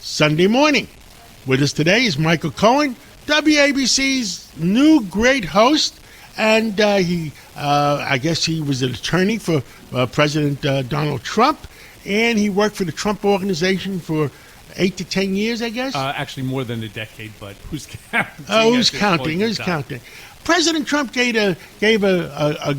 Sunday morning. With us today is Michael Cohen, WABC's new great host, and I guess he was an attorney for President Donald Trump, and he worked for the Trump Organization for 8 to 10 years, I guess? Actually, more than a decade, but who's counting? Who's counting? President Trump gave a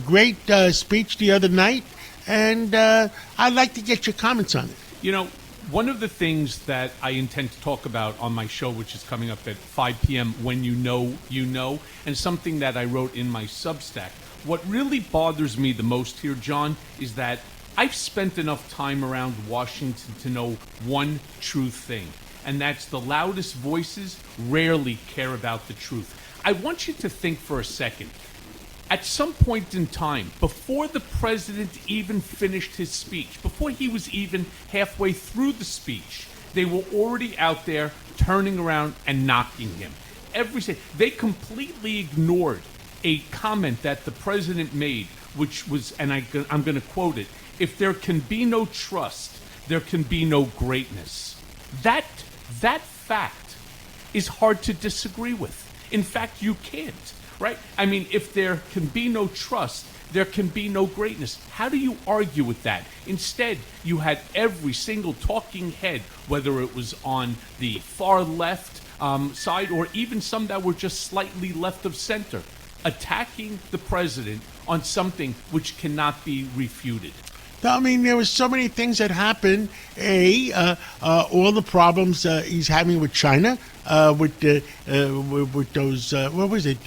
great speech the other night, and I'd like to get your comments on it. You know, one of the things that I intend to talk about on my show, which is coming up at 5 p.m., When You Know, You Know, and something that I wrote in my Substack. What really bothers me the most here, John, is that I've spent enough time around Washington to know one true thing, and that's the loudest voices rarely care about the truth. I want you to think for a second. At some point in time, before the president even finished his speech, before he was even halfway through the speech, they were already out there turning around and knocking him. They completely ignored a comment that the president made, which was, and I'm going to quote it, "If there can be no trust, there can be no greatness." That fact is hard to disagree with. In fact, you can't, right? I mean, if there can be no trust, there can be no greatness. How do you argue with that? Instead, you had every single talking head, whether it was on the far left side or even some that were just slightly left of center, attacking the president on something which cannot be refuted. I mean, there were so many things that happened. All the problems he's having with China, with those, what was it?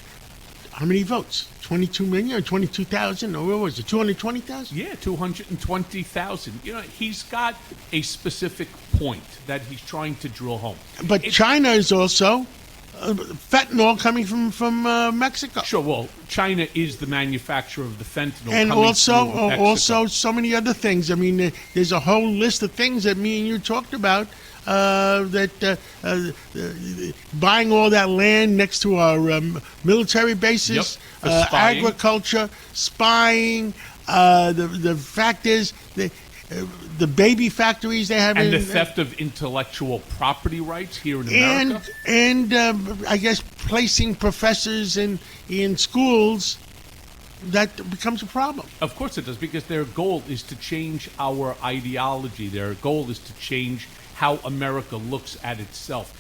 How many votes? 22 million or 22,000? Or what was it, 220,000? Yeah, 220,000. You know, he's got a specific point that he's trying to drill home. But China is also fentanyl coming from Mexico. Sure, well, China is the manufacturer of the fentanyl. And coming also so many other things. I mean, there's a whole list of things that me and you talked about, buying all that land next to our military bases, agriculture, spying. The fact is, the baby factories they have, and the theft of intellectual property rights here in America, and I guess placing professors in schools, that becomes a problem. Of course it does, because their goal is to change our ideology. Their goal is to change how America looks at itself.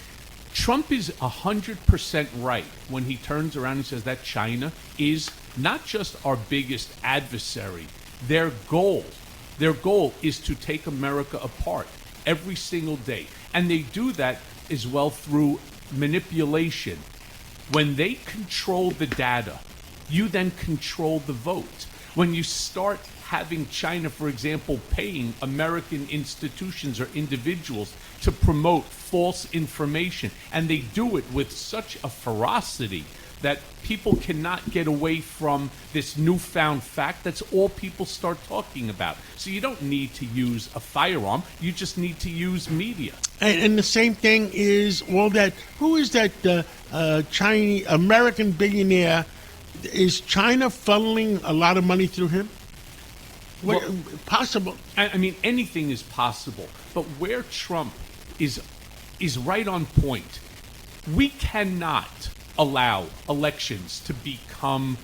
Trump is 100% right when he turns around and says that China is not just our biggest adversary. Their goal is to take America apart every single day. And they do that as well through manipulation. When they control the data, you then control the vote. When you start having China, for example, paying American institutions or individuals to promote false information, and they do it with such a ferocity that people cannot get away from this newfound fact. That's all people start talking about. So you don't need to use a firearm. You just need to use media. And the same thing is all that. Who is that Chinese American billionaire? Is China funneling a lot of money through him? Well, possible. I mean, anything is possible. But where Trump is right on point, we cannot allow elections to become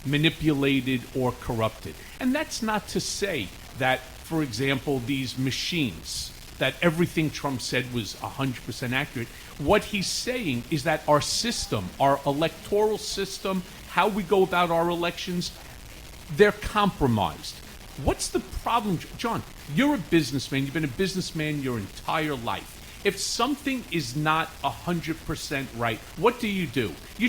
manipulated or corrupted. And that's not to say that, for example, these machines, that everything Trump said was 100% accurate. What he's saying is that our system, our electoral system, how we go about our elections, they're compromised. What's the problem, John? You're a businessman. You've been a businessman your entire life. If something is not 100% right, what do? You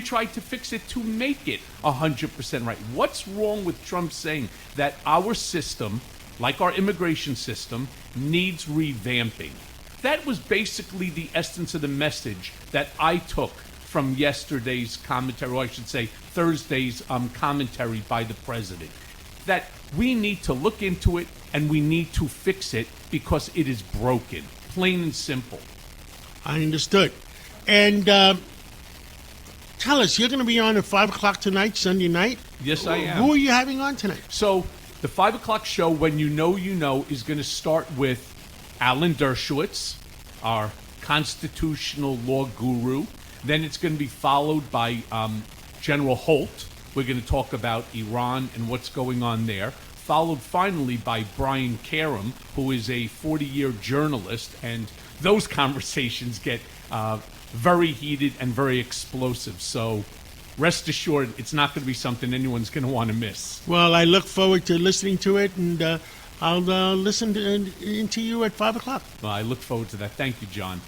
try to fix it to make it 100% right. What's wrong with Trump saying that our system, like our immigration system, needs revamping? That was basically the essence of the message that I took from yesterday's commentary, or I should say Thursday's commentary by the president. That we need to look into it and we need to fix it because it is broken. Plain and simple. I understood. And tell us, you're going to be on at 5 o'clock tonight, Sunday night? Yes, I am. Who are you having on tonight? So the 5 o'clock show, When You Know, You Know, is going to start with Alan Dershowitz, our constitutional law guru. Then it's going to be followed by General Holt. We're going to talk about Iran and what's going on there. Followed finally by Brian Karem, who is a 40-year journalist. And those conversations get very heated and very explosive. So rest assured, it's not going to be something anyone's going to want to miss. Well, I look forward to listening to it, and I'll listen to you at 5 o'clock. Well, I look forward to that. Thank you, John.